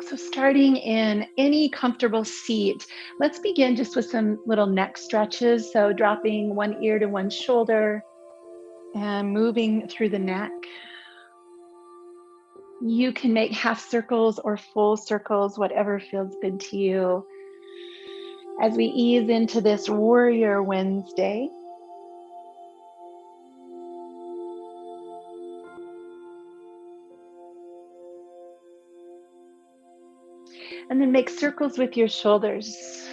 So starting in any comfortable seat, let's begin just with some little neck stretches. So dropping one ear to one shoulder and moving through the neck. You can make half circles or full circles, whatever feels good to you. As we ease into this Warrior Wednesday, and then make circles with your shoulders.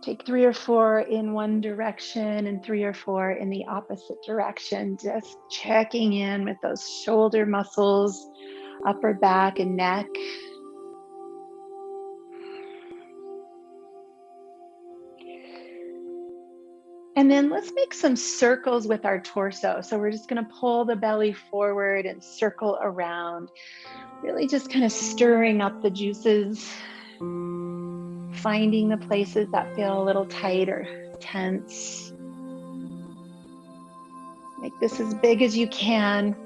Take 3 or 4 in one direction and 3 or 4 in the opposite direction. Just checking in with those shoulder muscles, upper back and neck. And then let's make some circles with our torso. So we're just going to pull the belly forward and circle around. Really just kind of stirring up the juices, finding the places that feel a little tight or tense. Make this as big as you can.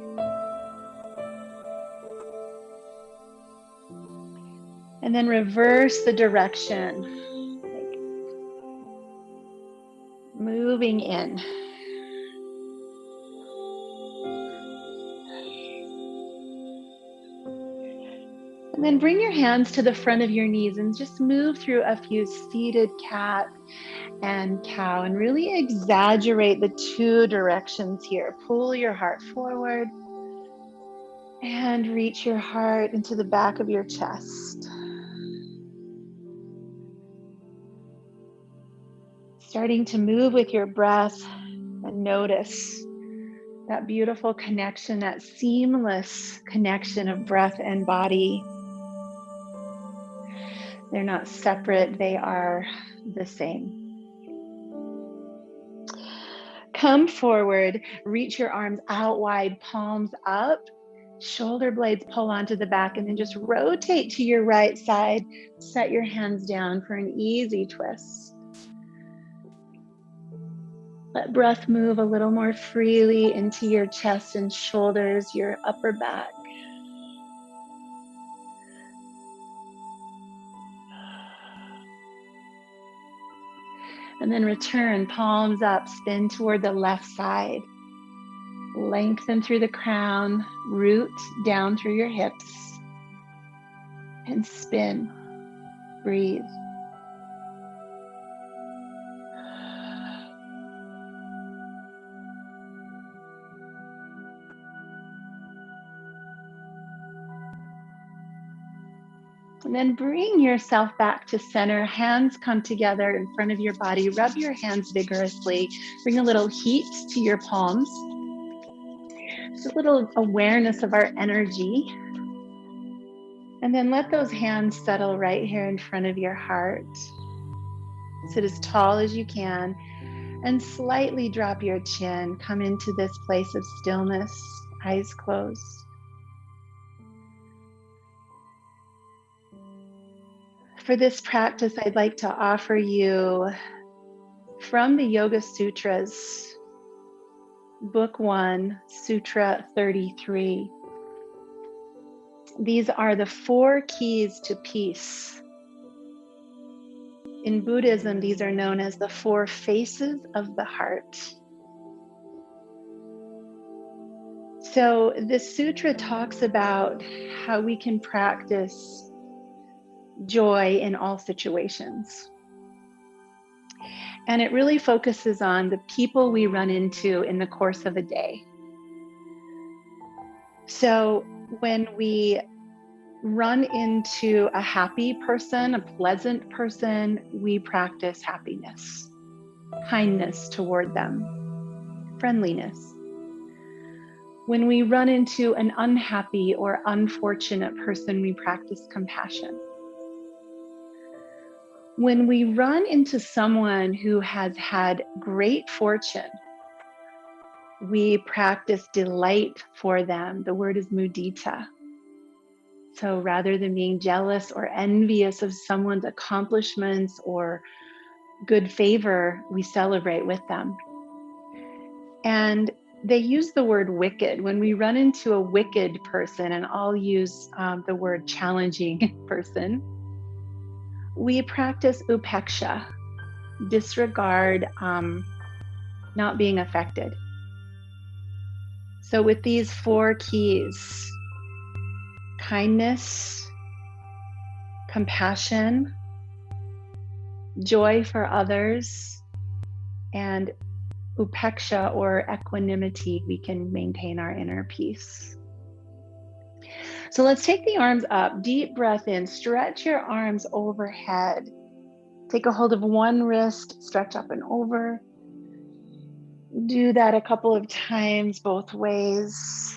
And then reverse the direction. Moving in. And then bring your hands to the front of your knees and just move through a few seated cat and cow and really exaggerate the two directions here. Pull your heart forward and reach your heart into the back of your chest. Starting to move with your breath and notice that beautiful connection, that seamless connection of breath and body. They're not separate, they are the same. Come forward, reach your arms out wide, palms up, shoulder blades pull onto the back, and then just rotate to your right side. Set your hands down for an easy twist. Let breath move a little more freely into your chest and shoulders, your upper back. And then return, palms up, spin toward the left side. Lengthen through the crown, root down through your hips, and spin. Breathe. And then bring yourself back to center. Hands come together in front of your body. Rub your hands vigorously. Bring a little heat to your palms. Just a little awareness of our energy. And then let those hands settle right here in front of your heart. Sit as tall as you can and slightly drop your chin. Come into this place of stillness, eyes closed. For this practice, I'd like to offer you from the Yoga Sutras, Book 1, Sutra 33. These are the 4 keys to peace. In Buddhism, these are known as the 4 faces of the heart. So this sutra talks about how we can practice joy in all situations. And it really focuses on the people we run into in the course of a day. So when we run into a happy person, a pleasant person, we practice happiness, kindness toward them, friendliness. When we run into an unhappy or unfortunate person, we practice compassion. When we run into someone who has had great fortune, we practice delight for them. The word is mudita. So rather than being jealous or envious of someone's accomplishments or good favor, we celebrate with them. And they use the word wicked. When we run into a wicked person, and I'll use the word challenging person, we practice upeksha, disregard, not being affected. So with these 4 keys, kindness, compassion, joy for others, and upeksha or equanimity, we can maintain our inner peace. So let's take the arms up, deep breath in, stretch your arms overhead. Take a hold of one wrist, stretch up and over. Do that a couple of times both ways.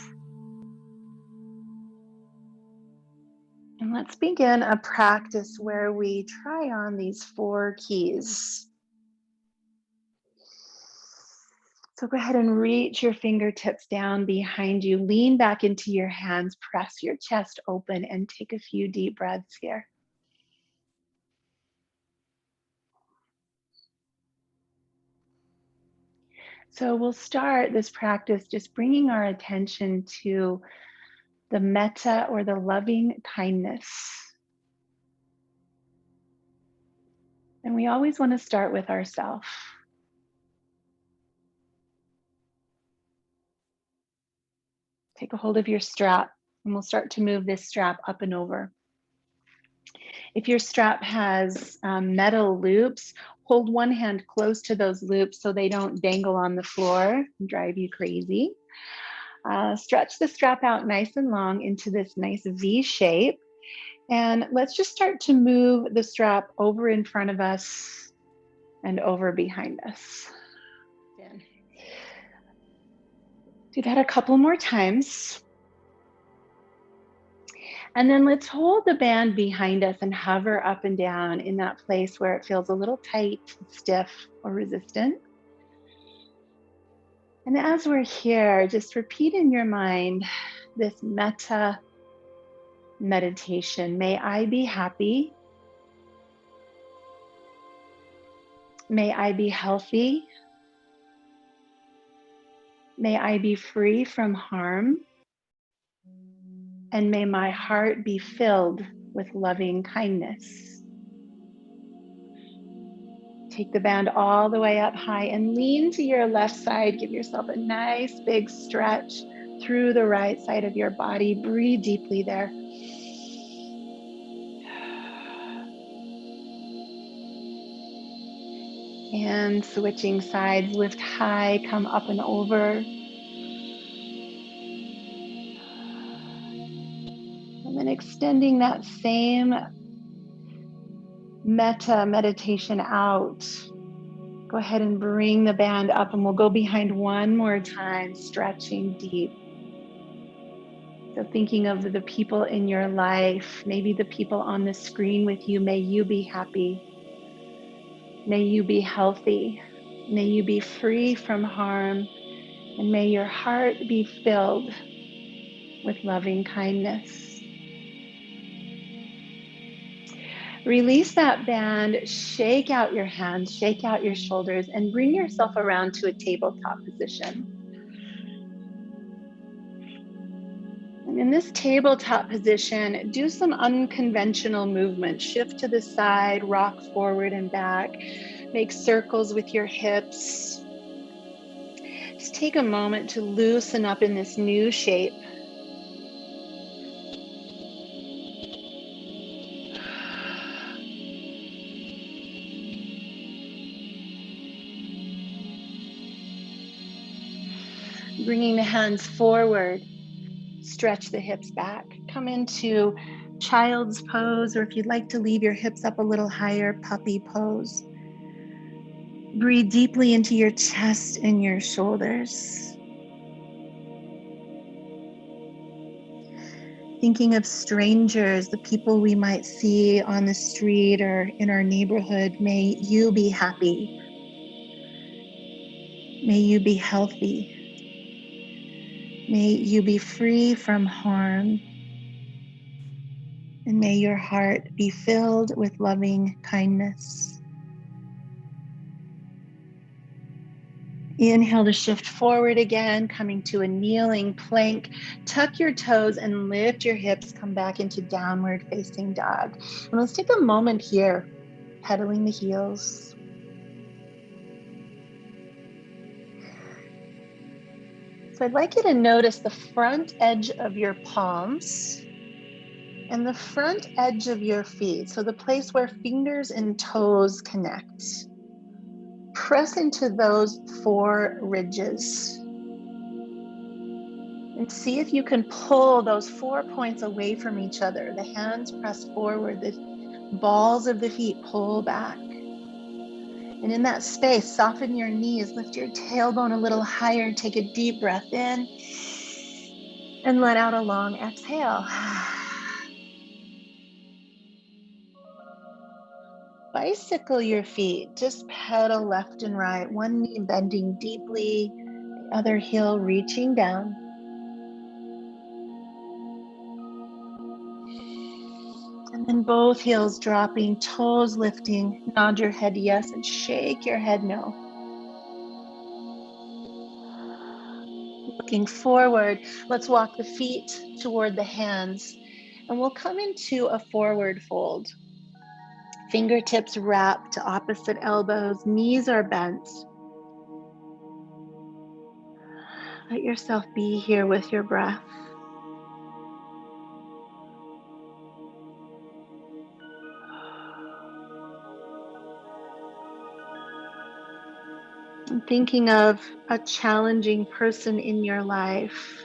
And let's begin a practice where we try on these 4 keys. So go ahead and reach your fingertips down behind you. Lean back into your hands, press your chest open, and take a few deep breaths here. So we'll start this practice just bringing our attention to the metta or the loving kindness. And we always want to start with ourselves. Take a hold of your strap, and we'll start to move this strap up and over. If your strap has metal loops, hold one hand close to those loops so they don't dangle on the floor and drive you crazy. Stretch the strap out nice and long into this nice V shape. And let's just start to move the strap over in front of us and over behind us. Do that a couple more times. And then let's hold the band behind us and hover up and down in that place where it feels a little tight, stiff, or resistant. And as we're here, just repeat in your mind this metta meditation. May I be happy. May I be healthy. May I be free from harm. And may my heart be filled with loving kindness. Take the band all the way up high and lean to your left side. Give yourself a nice big stretch through the right side of your body. Breathe deeply there. And switching sides, lift high, come up and over. And then extending that same metta meditation out. Go ahead and bring the band up, and we'll go behind one more time, stretching deep. So thinking of the people in your life, maybe the people on the screen with you, may you be happy. May you be healthy. May you be free from harm. And may your heart be filled with loving kindness. Release that band, shake out your hands, shake out your shoulders, and bring yourself around to a tabletop position. And in this tabletop position, do some unconventional movement. Shift to the side, rock forward and back, make circles with your hips. Just take a moment to loosen up in this new shape. Bringing the hands forward, stretch the hips back. Come into child's pose, or if you'd like to leave your hips up a little higher, puppy pose. Breathe deeply into your chest and your shoulders. Thinking of strangers, the people we might see on the street or in our neighborhood, may you be happy. May you be healthy. May you be free from harm. And may your heart be filled with loving kindness. Inhale to shift forward again, coming to a kneeling plank. Tuck your toes and lift your hips, come back into downward facing dog. And let's take a moment here, pedaling the heels. So I'd like you to notice the front edge of your palms and the front edge of your feet. So the place where fingers and toes connect. Press into those 4 ridges. And see if you can pull those 4 points away from each other. The hands press forward, the balls of the feet pull back. And in that space, soften your knees, lift your tailbone a little higher, take a deep breath in, and let out a long exhale. Bicycle your feet, just pedal left and right, one knee bending deeply, the other heel reaching down. And then both heels dropping, toes lifting, nod your head yes, and shake your head no. Looking forward, let's walk the feet toward the hands, and we'll come into a forward fold. Fingertips wrap to opposite elbows, knees are bent. Let yourself be here with your breath. I'm thinking of a challenging person in your life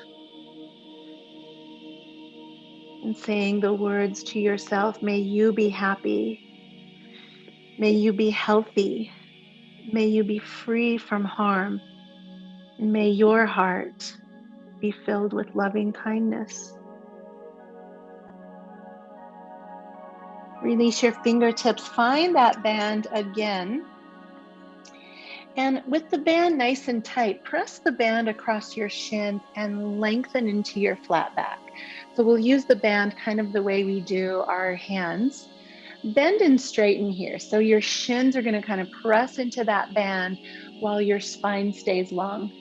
and saying the words to yourself, may you be happy, may you be healthy, may you be free from harm, and may your heart be filled with loving kindness. Release your fingertips, find that band again. And with the band nice and tight, press the band across your shins and lengthen into your flat back. So we'll use the band kind of the way we do our hands. Bend and straighten here. So your shins are going to kind of press into that band while your spine stays long.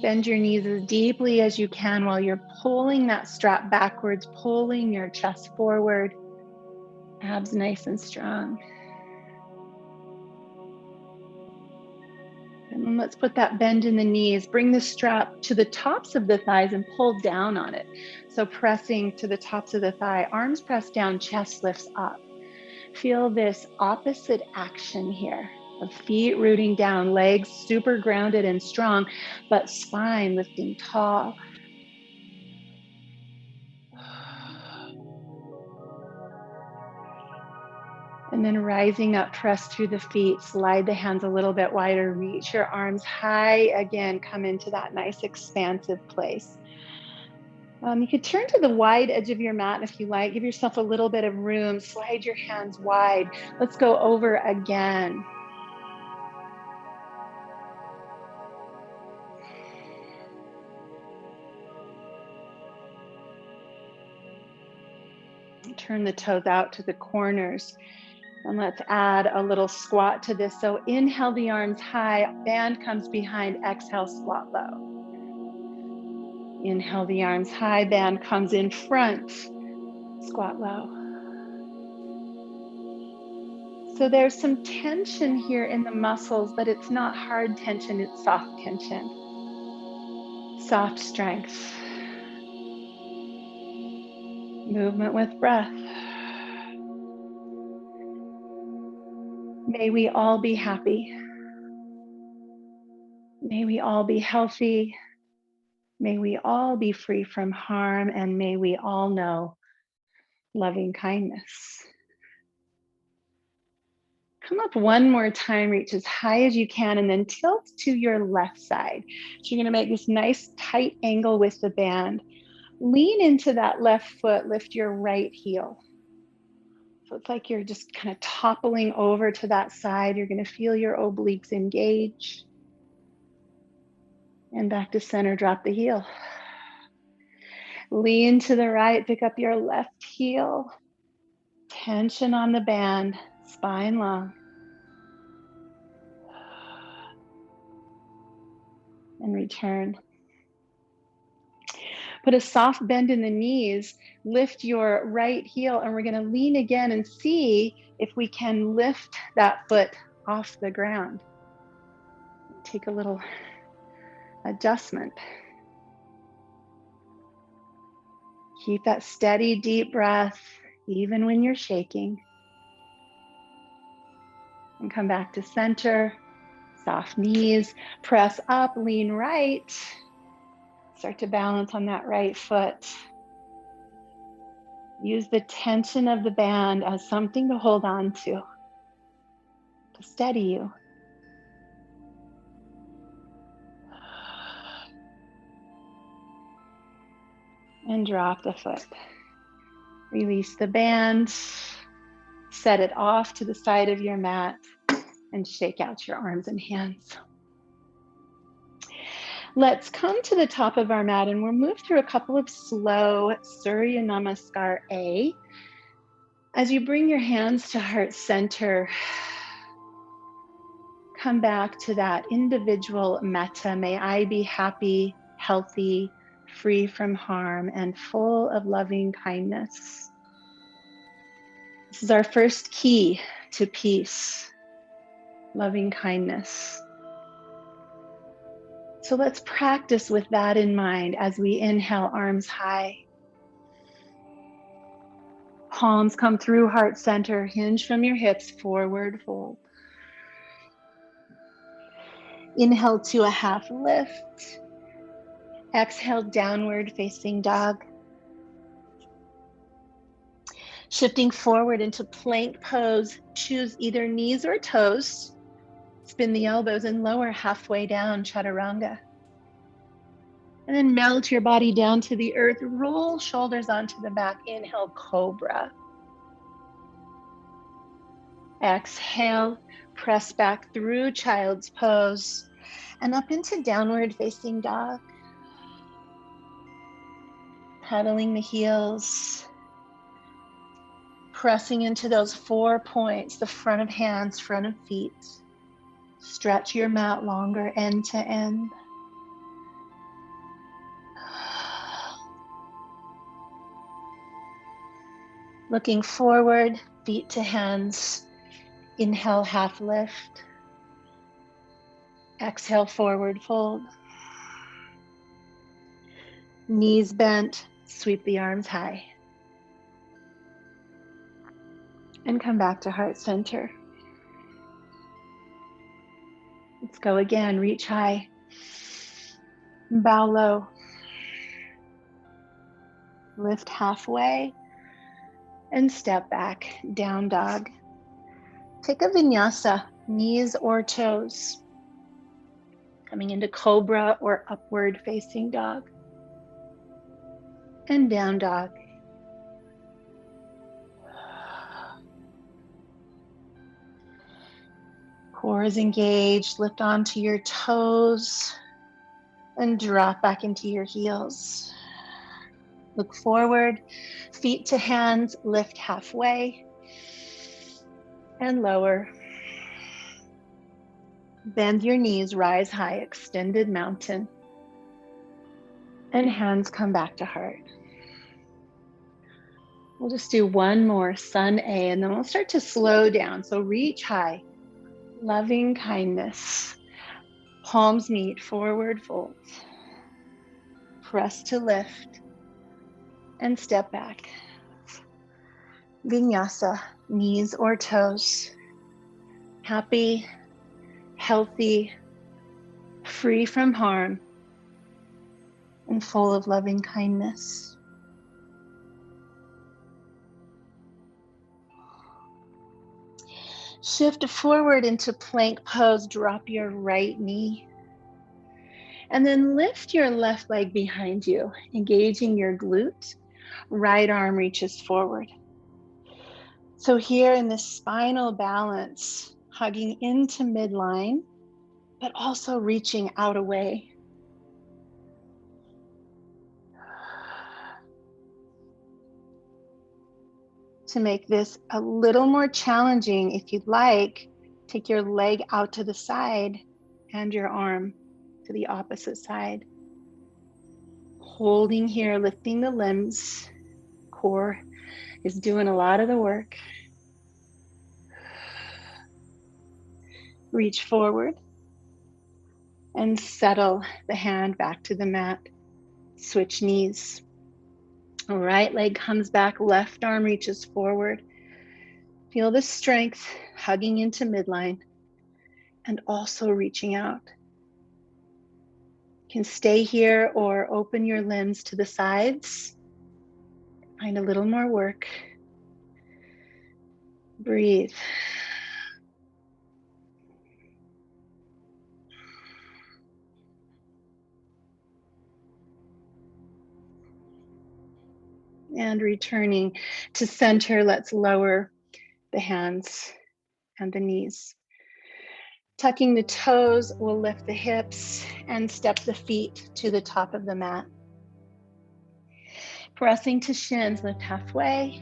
Bend your knees as deeply as you can while you're pulling that strap backwards, pulling your chest forward. Abs nice and strong. And let's put that bend in the knees. Bring the strap to the tops of the thighs and pull down on it. So pressing to the tops of the thigh, arms press down, chest lifts up. Feel this opposite action here of feet rooting down, legs super grounded and strong, but spine lifting tall. And then rising up, press through the feet, slide the hands a little bit wider, reach your arms high again, come into that nice expansive place. You could turn to the wide edge of your mat if you like, give yourself a little bit of room, slide your hands wide. Let's go over again. Turn the toes out to the corners. And let's add a little squat to this. So inhale the arms high, band comes behind, exhale, squat low. Inhale the arms high, band comes in front, squat low. So there's some tension here in the muscles, but it's not hard tension, it's soft tension. Soft strength. Movement with breath. May we all be happy. May we all be healthy. May we all be free from harm, and may we all know loving kindness. Come up one more time, reach as high as you can, and then tilt to your left side. So you're going to make this nice tight angle with the band. Lean into that left foot, lift your right heel. So it's like you're just kind of toppling over to that side. You're going to feel your obliques engage. And back to center, drop the heel. Lean to the right, pick up your left heel. Tension on the band, spine long. and return. Put a soft bend in the knees, lift your right heel, and we're going to lean again and see if we can lift that foot off the ground. Take a little adjustment. Keep that steady, deep breath, even when you're shaking. And come back to center, soft knees, press up, lean right. Start to balance on that right foot. Use the tension of the band as something to hold on to steady you. And drop the foot. Release the band, set it off to the side of your mat, and shake out your arms and hands. Let's come to the top of our mat and we'll move through a couple of slow Surya Namaskar A. As you bring your hands to heart center, come back to that individual metta. May I be happy, healthy, free from harm, and full of loving kindness. This is our first key to peace, loving kindness. So let's practice with that in mind as we inhale, arms high. Palms come through heart center, hinge from your hips, forward fold. Inhale to a half lift. Exhale, downward facing dog. Shifting forward into plank pose, choose either knees or toes. Spin the elbows and lower halfway down, chaturanga. And then melt your body down to the earth. Roll shoulders onto the back. Inhale, cobra. Exhale, press back through child's pose and up into downward facing dog. Pedaling the heels. Pressing into those 4 points, the front of hands, front of feet. Stretch your mat longer, end to end. Looking forward, feet to hands. Inhale, half lift. Exhale, forward fold. Knees bent, sweep the arms high. And come back to heart center. Let's go again, reach high. Bow low. Lift halfway and step back, down dog. Take a vinyasa, knees or toes. Coming into cobra or upward facing dog. And down dog. Core is engaged, lift onto your toes and drop back into your heels. Look forward, feet to hands, lift halfway and lower. Bend your knees, rise high, extended mountain. And hands come back to heart. We'll just do one more, sun A, and then we'll start to slow down. So reach high, loving kindness. Palms meet, forward fold. Press to lift and step back. Vinyasa, knees or toes. Happy, healthy, free from harm, and full of loving kindness. Shift forward into plank pose, drop your right knee. And then lift your left leg behind you, engaging your glute. Right arm reaches forward. So here in this spinal balance, hugging into midline, but also reaching out away. To make this a little more challenging, if you'd like, take your leg out to the side and your arm. to the opposite side. Holding here, lifting the limbs. Core is doing a lot of the work. Reach forward and settle the hand back to the mat. Switch knees. Right leg comes back, left arm reaches forward. Feel the strength hugging into midline and also reaching out. You can stay here or open your limbs to the sides. Find a little more work. Breathe. And returning to center, let's lower the hands and the knees. Tucking the toes, we'll lift the hips and step the feet to the top of the mat. Pressing to shins, lift halfway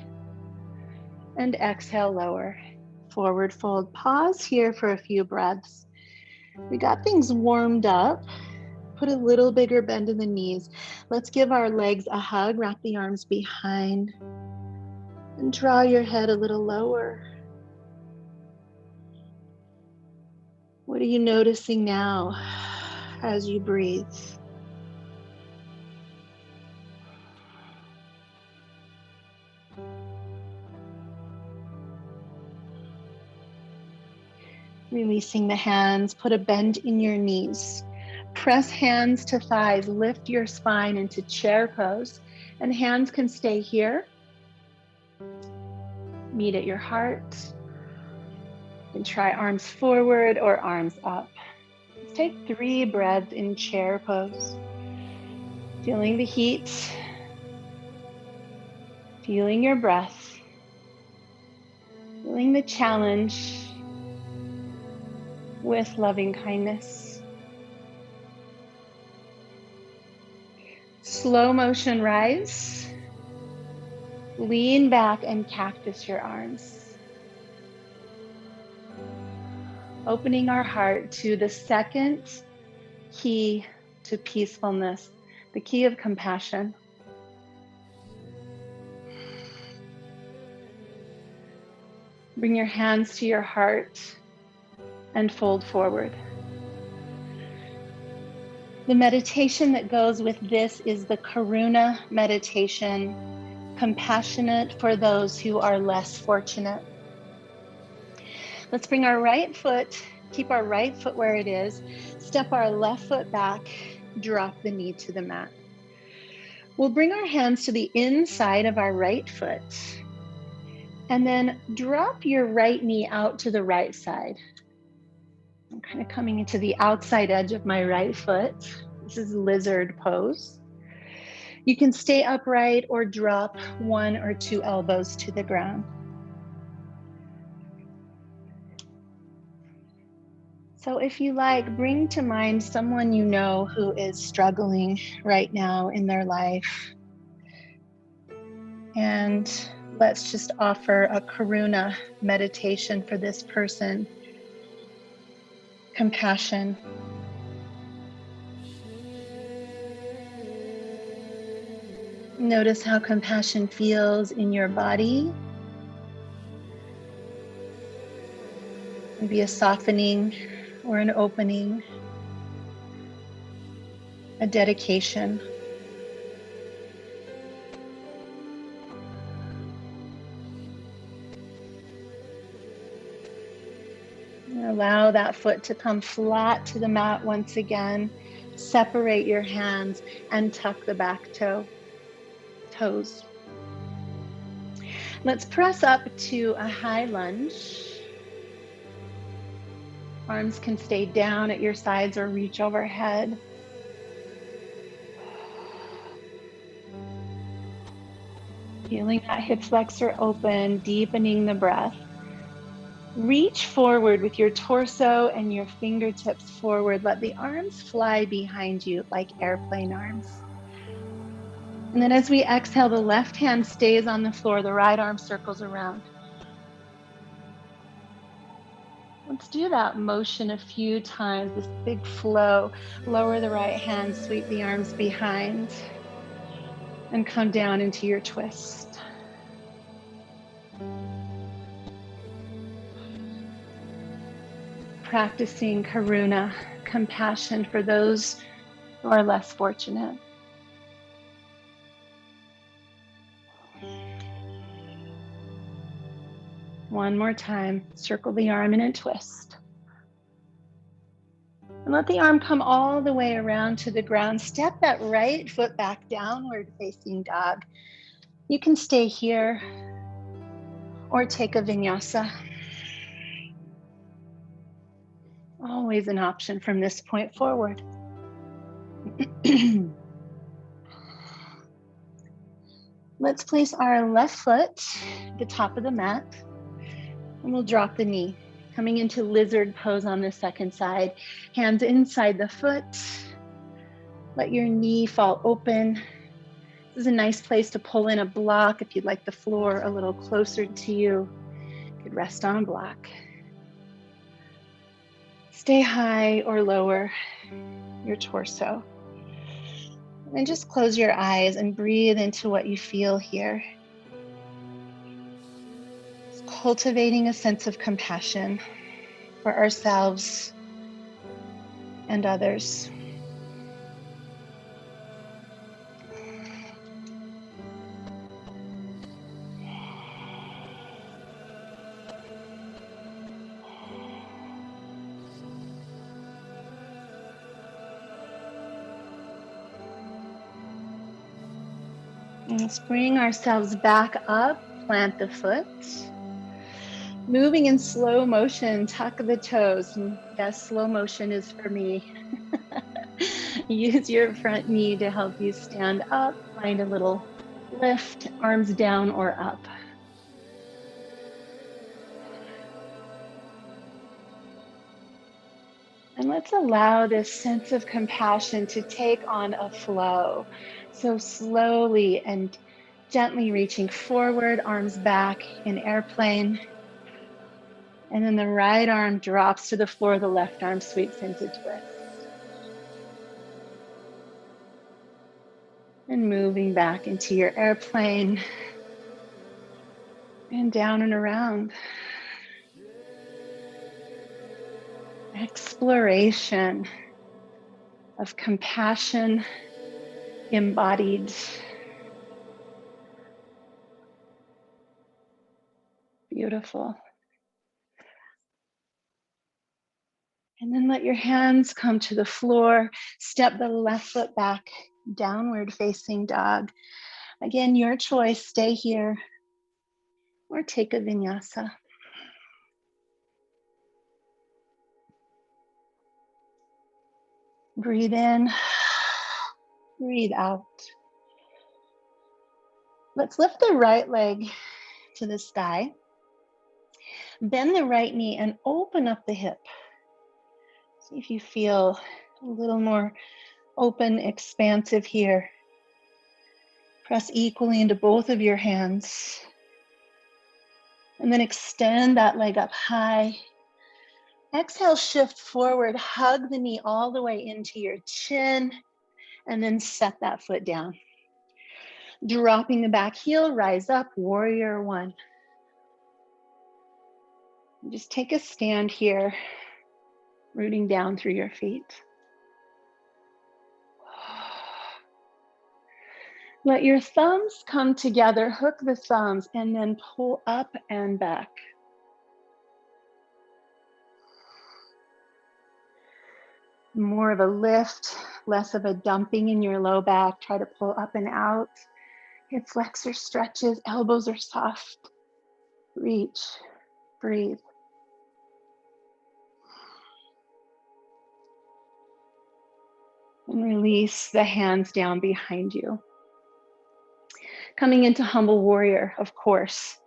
and exhale, lower. Forward fold, pause here for a few breaths. We got things warmed up. Put a little bigger bend in the knees. Let's give our legs a hug, wrap the arms behind, and draw your head a little lower. What are you noticing now as you breathe? Releasing the hands, put a bend in your knees. Press hands to thighs, lift your spine into chair pose, and hands can stay here. Meet at your heart. You can try arms forward or arms up. Let's take 3 breaths in chair pose. Feeling the heat, feeling your breath, feeling the challenge with loving kindness. Slow motion rise. Lean back and cactus your arms. Opening our heart to the second key to peacefulness, the key of compassion. Bring your hands to your heart and fold forward. The meditation that goes with this is the Karuna meditation, compassionate for those who are less fortunate. Let's bring our right foot, keep our right foot where it is, step our left foot back, drop the knee to the mat. We'll bring our hands to the inside of our right foot, and then drop your right knee out to the right side. I'm kind of coming into the outside edge of my right foot. This is lizard pose. You can stay upright or drop 1 or 2 elbows to the ground. So if you like, bring to mind someone you know who is struggling right now in their life. And let's just offer a Karuna meditation for this person. Compassion. Notice how compassion feels in your body. Maybe a softening or an opening, a dedication. Allow that foot to come flat to the mat once again. Separate your hands and tuck the back toes. Let's press up to a high lunge. Arms can stay down at your sides or reach overhead. Feeling that hip flexor open, deepening the breath. Reach forward with your torso and your fingertips forward. Let the arms fly behind you like airplane arms. And then as we exhale, the left hand stays on the floor, the right arm circles around. Let's do that motion a few times, this big flow. Lower the right hand, sweep the arms behind, and come down into your twist. Practicing karuna, compassion for those who are less fortunate. One more time, circle the arm in a twist. And let the arm come all the way around to the ground. Step that right foot back, downward facing dog. You can stay here or take a vinyasa. Always an option from this point forward. Let's place our left foot at the top of the mat, and we'll drop the knee, coming into lizard pose on the second side. Hands inside the foot. Let your knee fall open. This is a nice place to pull in a block. If you'd like the floor a little closer to you, you could rest on a block. Stay high or lower your torso. And just close your eyes and breathe into what you feel here. Just cultivating a sense of compassion for ourselves and others. And let's bring ourselves back up, plant the foot. Moving in slow motion, tuck the toes. And yes, slow motion is for me. Use your front knee to help you stand up. Find a little lift, arms down or up. And let's allow this sense of compassion to take on a flow. So slowly and gently reaching forward, arms back in airplane. And then the right arm drops to the floor, the left arm sweeps into twist. And moving back into your airplane. And down and around. Exploration of compassion embodied. Beautiful. And then let your hands come to the floor. Step the left foot back, downward facing dog. Again, your choice, stay here or take a vinyasa. Breathe in, breathe out. Let's lift the right leg to the sky. Bend the right knee and open up the hip. See if you feel a little more open, expansive here. Press equally into both of your hands. And then extend that leg up high. Exhale, shift forward, hug the knee all the way into your chin, and then set that foot down. Dropping the back heel, rise up, warrior one. Just take a stand here, rooting down through your feet. Let your thumbs come together, hook the thumbs, and then pull up and back. More of a lift, less of a dumping in your low back. Try to pull up and out. Hip flexor stretches, elbows are soft. Reach, breathe. And release the hands down behind you. Coming into humble warrior, of course.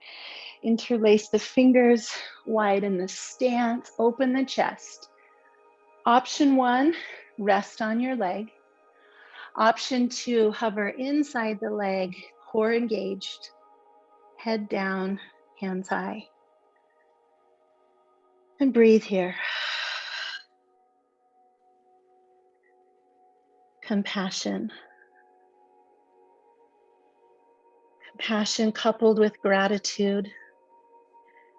Interlace the fingers, widen the stance, open the chest. Option one, rest on your leg. Option two, hover inside the leg, core engaged, head down, hands high. And breathe here. Compassion. Compassion coupled with gratitude.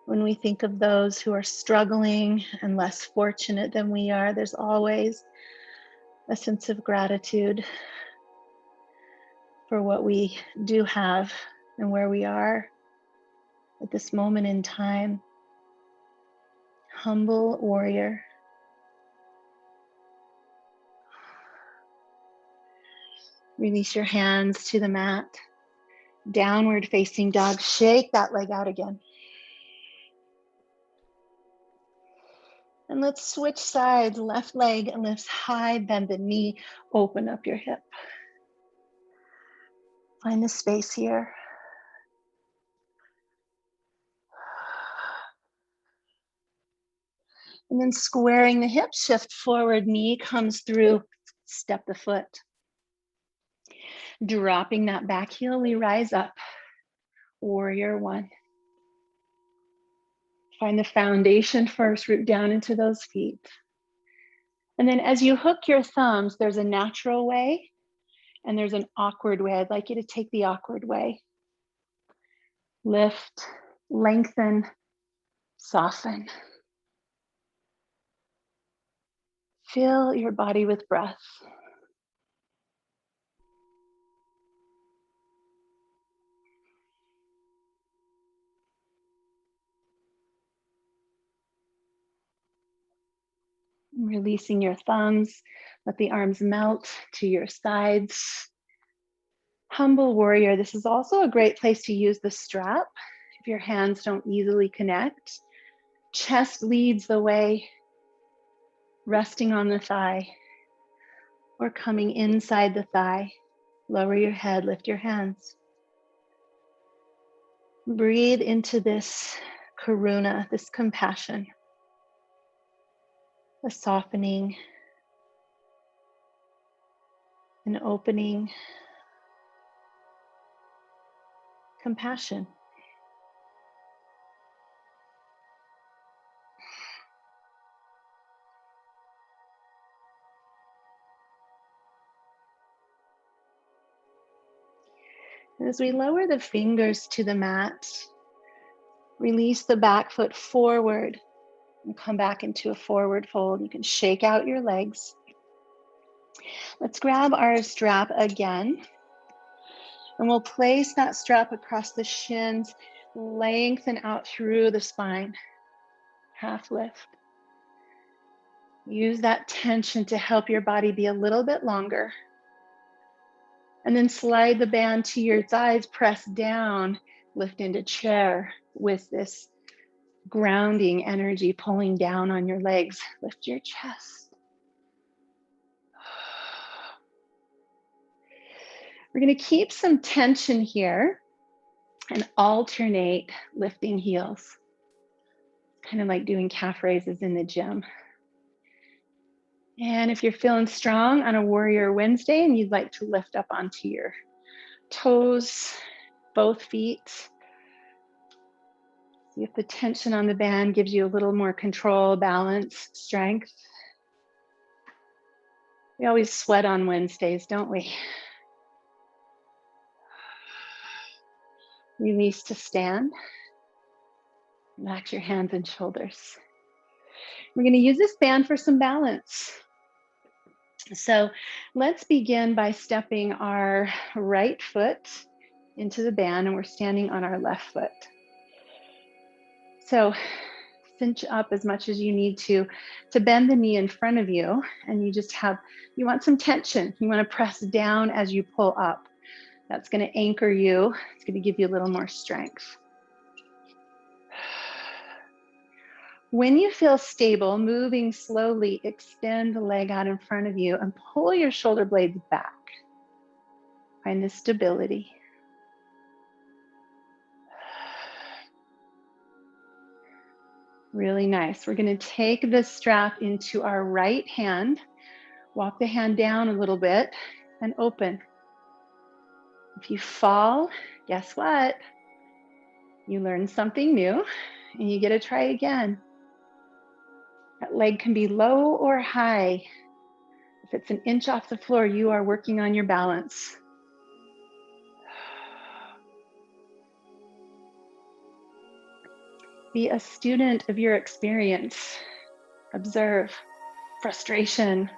When we think of those who are struggling and less fortunate than we are, there's always a sense of gratitude for what we do have and where we are at this moment in time. Humble warrior. Release your hands to the mat. Downward facing dog. Shake that leg out again. And let's switch sides. Left leg lifts high, bend the knee, open up your hip. Find the space here. And then squaring the hips, shift forward, knee comes through, step the foot. Dropping that back heel, we rise up. Warrior one. Find the foundation first, root down into those feet. And then as you hook your thumbs, there's a natural way and there's an awkward way. I'd like you to take the awkward way. Lift, lengthen, soften. Fill your body with breath. Releasing your thumbs, let the arms melt to your sides. Humble warrior, this is also a great place to use the strap if your hands don't easily connect. Chest leads the way, resting on the thigh or coming inside the thigh. Lower your head, lift your hands. Breathe into this karuna, this compassion, a softening, an opening, compassion. As we lower the fingers to the mat, release the back foot forward and come back into a forward fold. You can shake out your legs. Let's grab our strap again. And we'll place that strap across the shins, lengthen out through the spine. Half lift. Use that tension to help your body be a little bit longer. And then slide the band to your thighs, press down, lift into chair with this grounding energy pulling down on your legs. Lift your chest. We're going to keep some tension here and alternate lifting heels. Kind of like doing calf raises in the gym. And if you're feeling strong on a Warrior Wednesday and you'd like to lift up onto your toes, both feet, see if the tension on the band gives you a little more control, balance, strength. We always sweat on Wednesdays, don't we? Release to stand. Relax your hands and shoulders. We're going to use this band for some balance. So let's begin by stepping our right foot into the band, and we're standing on our left foot. So cinch up as much as you need to bend the knee in front of you, and you want some tension. You want to press down as you pull up. That's going to anchor you. It's going to give you a little more strength. When you feel stable, moving slowly, extend the leg out in front of you and pull your shoulder blades back. Find the stability. Really nice. We're going to take the strap into our right hand, walk the hand down a little bit and open. If you fall, guess what? You learn something new and you get to try again. That leg can be low or high. If it's an inch off the floor, you are working on your balance. Be a student of your experience. Observe frustration.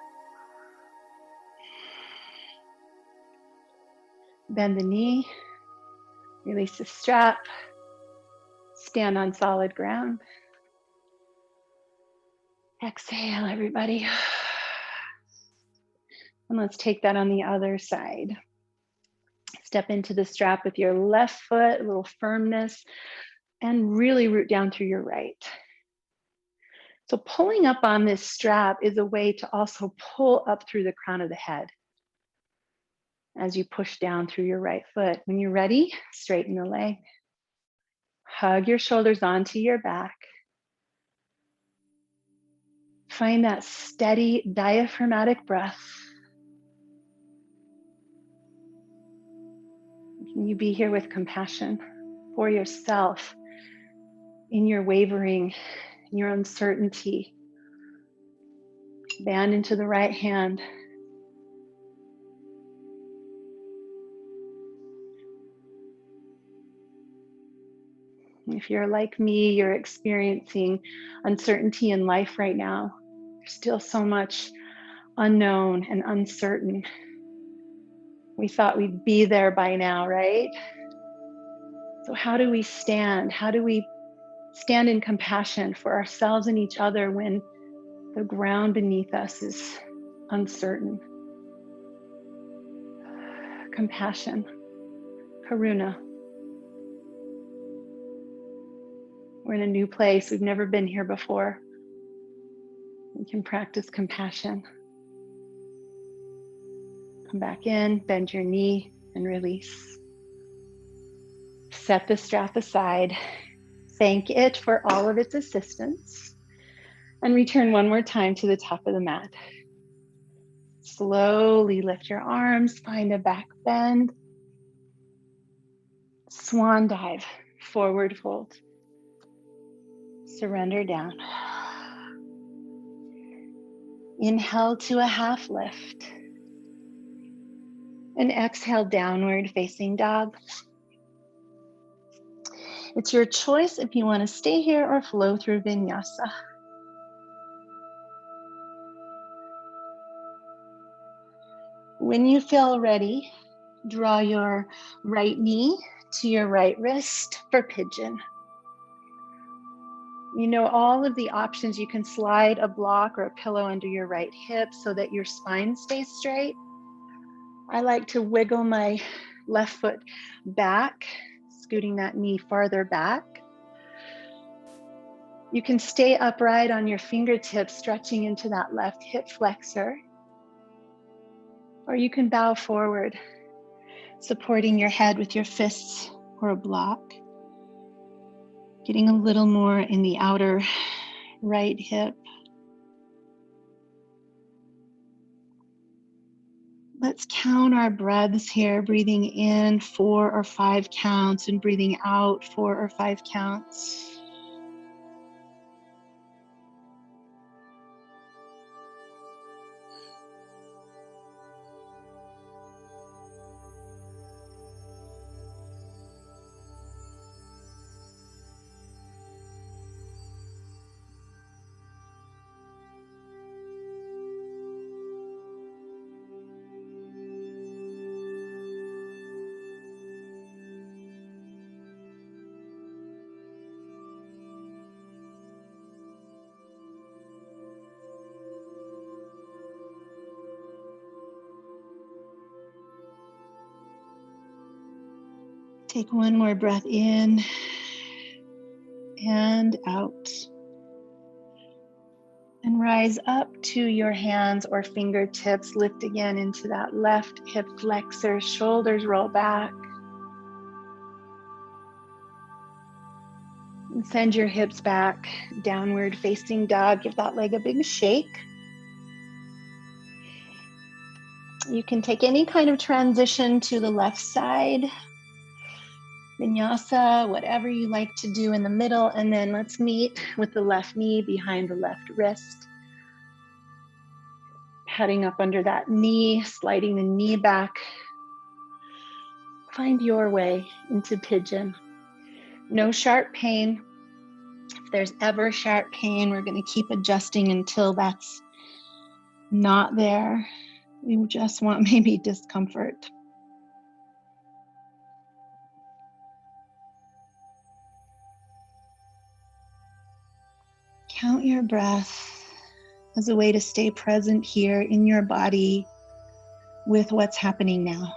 Bend the knee. Release the strap. Stand on solid ground. Exhale, everybody. And let's take that on the other side. Step into the strap with your left foot, a little firmness, and really root down through your right. So pulling up on this strap is a way to also pull up through the crown of the head as you push down through your right foot. When you're ready, straighten the leg. Hug your shoulders onto your back. Find that steady diaphragmatic breath. Can you be here with compassion for yourself in your wavering, in your uncertainty? Band into the right hand. If you're like me, you're experiencing uncertainty in life right now. There's still so much unknown and uncertain. We thought we'd be there by now, right? So how do we stand? How do we stand in compassion for ourselves and each other when the ground beneath us is uncertain? Compassion, karuna. We're in a new place. We've never been here before. We can practice compassion. Come back in, bend your knee, and release. Set the strap aside. Thank it for all of its assistance. And return one more time to the top of the mat. Slowly lift your arms, find a back bend. Swan dive, forward fold. Surrender down. Inhale to a half lift. And exhale, downward facing dog. It's your choice if you want to stay here or flow through vinyasa. When you feel ready, draw your right knee to your right wrist for pigeon. You know all of the options. You can slide a block or a pillow under your right hip so that your spine stays straight. I like to wiggle my left foot back, scooting that knee farther back. You can stay upright on your fingertips, stretching into that left hip flexor. Or you can bow forward, supporting your head with your fists or a block. Getting a little more in the outer right hip. Let's count our breaths here, breathing in 4 or 5 counts and breathing out 4 or 5 counts. Take one more breath in and out. And rise up to your hands or fingertips. Lift again into that left hip flexor. Shoulders roll back. And send your hips back. Downward facing dog. Give that leg a big shake. You can take any kind of transition to the left side. Vinyasa, whatever you like to do in the middle, and then let's meet with the left knee behind the left wrist. Heading up under that knee, sliding the knee back. Find your way into pigeon. No sharp pain. If there's ever sharp pain, we're going to keep adjusting until that's not there. We just want maybe discomfort. Count your breath as a way to stay present here in your body with what's happening now.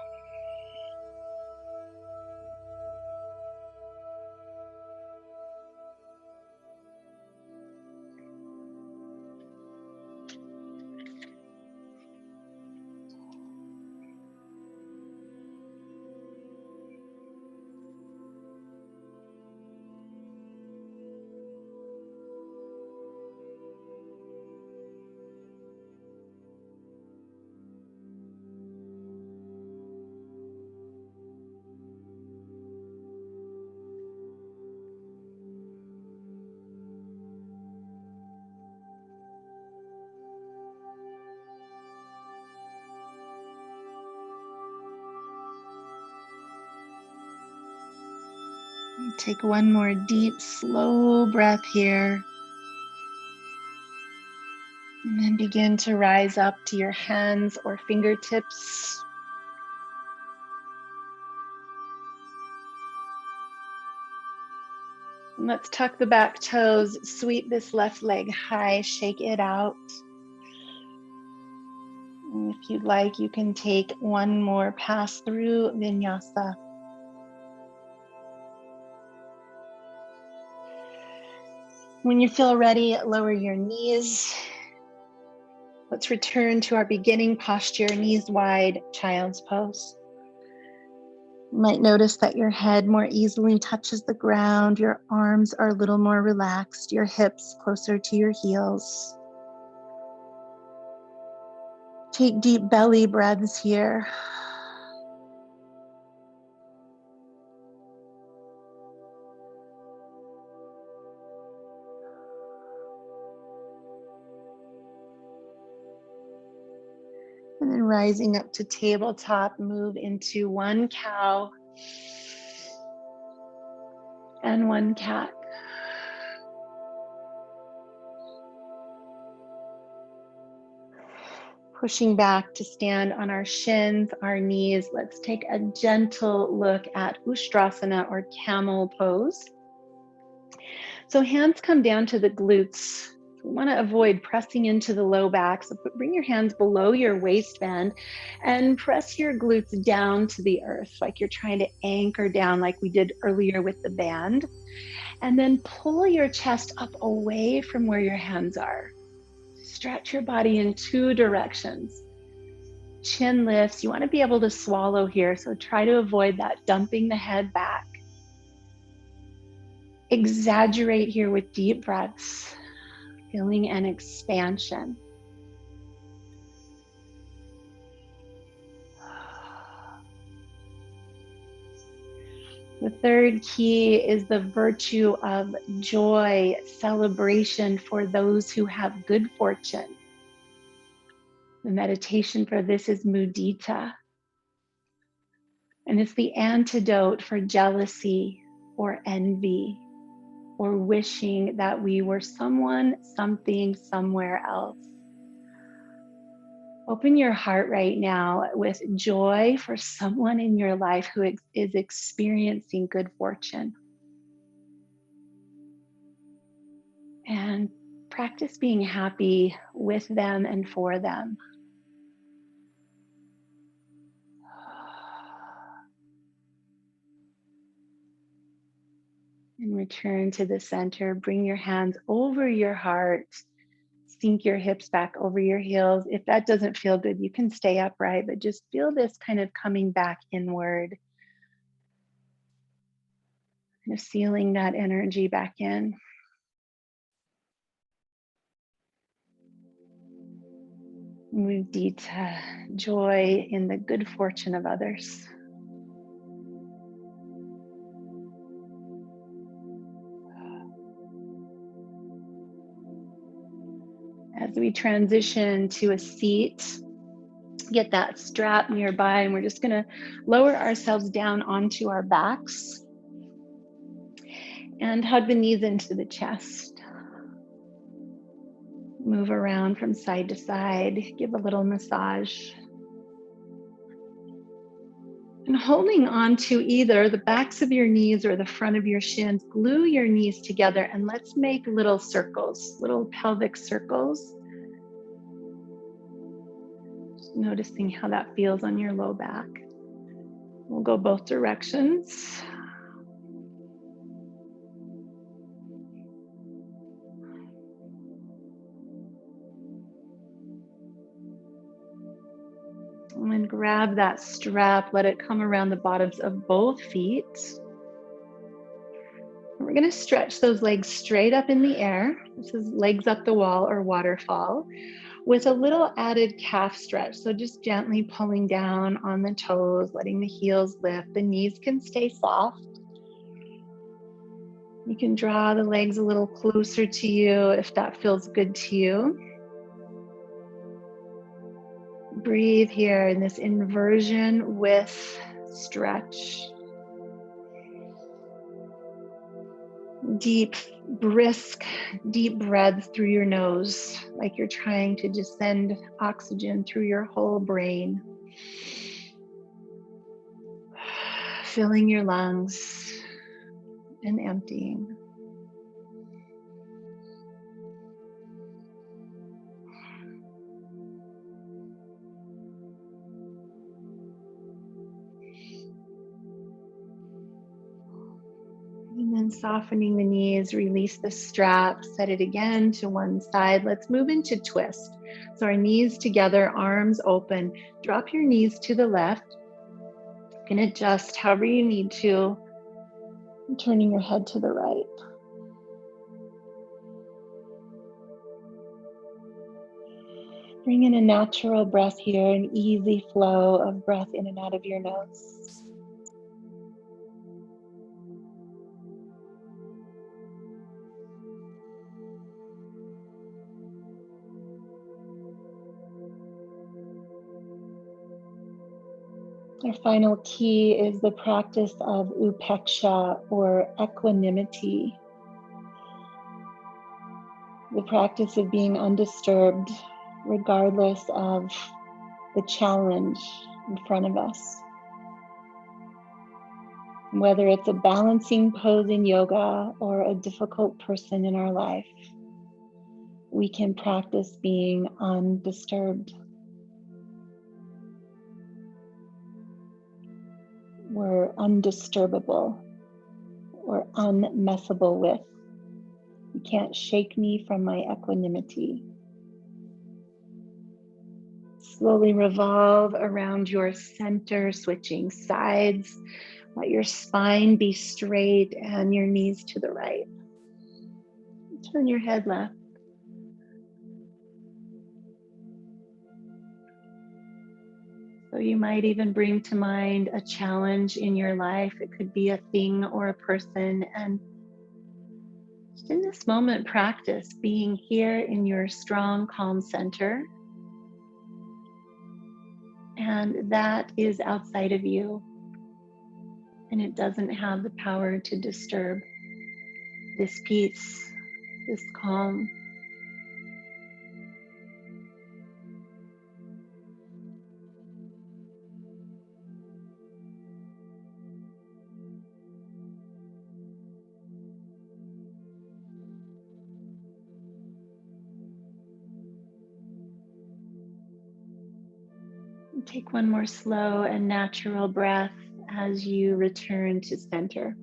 Take one more deep, slow breath here. And then begin to rise up to your hands or fingertips. And let's tuck the back toes, sweep this left leg high, shake it out. And if you'd like, you can take one more pass through vinyasa. When you feel ready, lower your knees. Let's return to our beginning posture, knees wide, child's pose. You might notice that your head more easily touches the ground, your arms are a little more relaxed, your hips closer to your heels. Take deep belly breaths here. And then rising up to tabletop, move into one cow and one cat. Pushing back to stand on our shins, our knees. Let's take a gentle look at Ustrasana or camel pose. So hands come down to the glutes. We want to avoid pressing into the low back. So bring your hands below your waistband and press your glutes down to the earth, like you're trying to anchor down like we did earlier with the band. And then pull your chest up away from where your hands are. Stretch your body in two directions. Chin lifts. You want to be able to swallow here, so try to avoid that dumping the head back. Exaggerate here with deep breaths, feeling an expansion. The third key is the virtue of joy, celebration for those who have good fortune. The meditation for this is mudita, and it's the antidote for jealousy or envy or wishing that we were someone, something, somewhere else. Open your heart right now with joy for someone in your life who is experiencing good fortune. And practice being happy with them and for them. And return to the center. Bring your hands over your heart. Sink your hips back over your heels. If that doesn't feel good, you can stay upright, but just feel this kind of coming back inward. Kind of sealing that energy back in. Mudita, joy in the good fortune of others. As we transition to a seat, get that strap nearby, and we're just going to lower ourselves down onto our backs and hug the knees into the chest. Move around from side to side, give a little massage. And holding on to either the backs of your knees or the front of your shins, glue your knees together and let's make little circles, little pelvic circles. Just noticing how that feels on your low back. We'll go both directions. And grab that strap, let it come around the bottoms of both feet. And we're going to stretch those legs straight up in the air. This is legs up the wall or waterfall with a little added calf stretch. So just gently pulling down on the toes, letting the heels lift. The knees can stay soft. You can draw the legs a little closer to you if that feels good to you. Breathe here in this inversion with stretch. Deep, brisk, deep breaths through your nose, like you're trying to just send oxygen through your whole brain. Filling your lungs and emptying. And then softening the knees, release the strap, set it again to one side. Let's move into twist. So our knees together, arms open. Drop your knees to the left. You can adjust however you need to, turning your head to the right. Bring in a natural breath here, an easy flow of breath in and out of your nose. Our final key is the practice of upeksha or equanimity. The practice of being undisturbed regardless of the challenge in front of us. Whether it's a balancing pose in yoga or a difficult person in our life, we can practice being undisturbed. We're undisturbable or unmessable with. You can't shake me from my equanimity. Slowly revolve around your center, switching sides. Let your spine be straight and your knees to the right. Turn your head left. So you might even bring to mind a challenge in your life. It could be a thing or a person. And just in this moment, practice being here in your strong, calm center. And that is outside of you. And it doesn't have the power to disturb this peace, this calm. Take one more slow and natural breath as you return to center.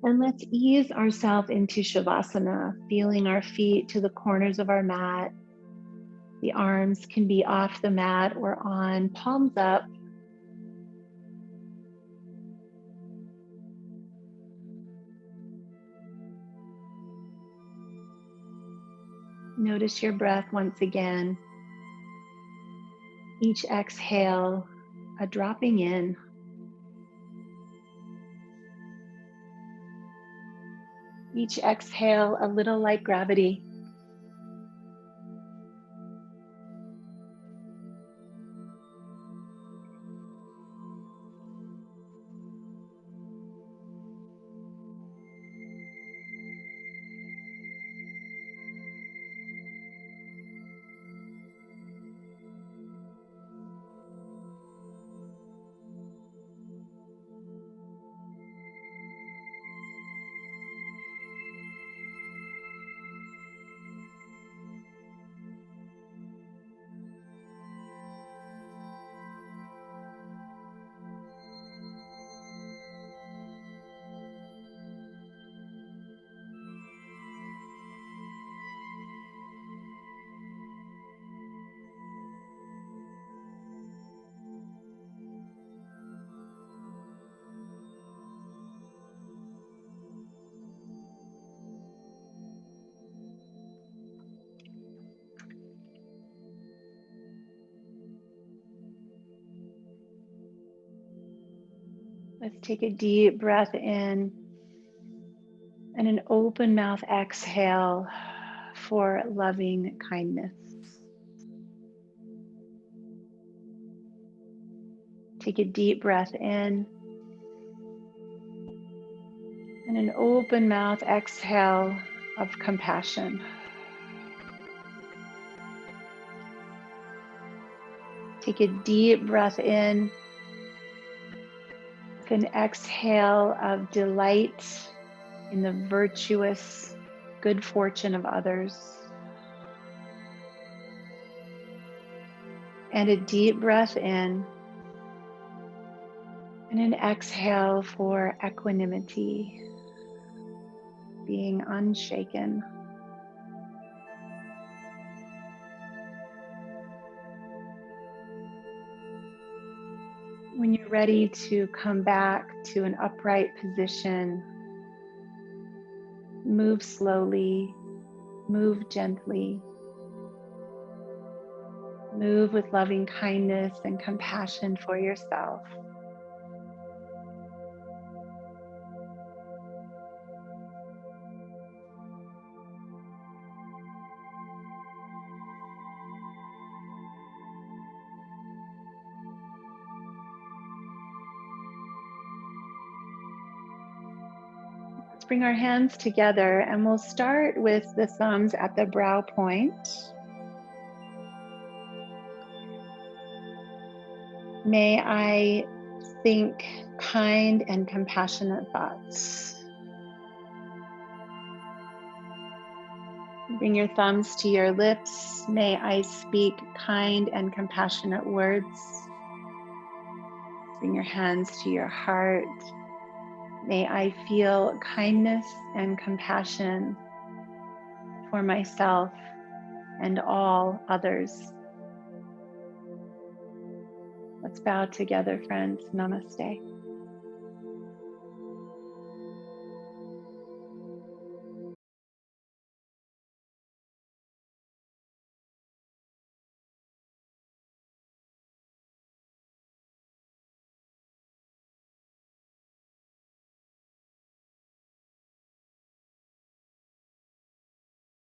And let's ease ourselves into Shavasana, feeling our feet to the corners of our mat. The arms can be off the mat or on, palms up. Notice your breath once again. Each exhale, a dropping in. Each exhale, a little like gravity. Let's take a deep breath in and an open mouth exhale for loving kindness. Take a deep breath in and an open mouth exhale of compassion. Take a deep breath in with an exhale of delight in the virtuous good fortune of others. And a deep breath in and an exhale for equanimity, being unshaken. When you're ready to come back to an upright position, move slowly, move gently, move with loving kindness and compassion for yourself. Let's bring our hands together and we'll start with the thumbs at the brow point. May I think kind and compassionate thoughts. Bring your thumbs to your lips. May I speak kind and compassionate words. Bring your hands to your heart. May I feel kindness and compassion for myself and all others. Let's bow together, friends. Namaste.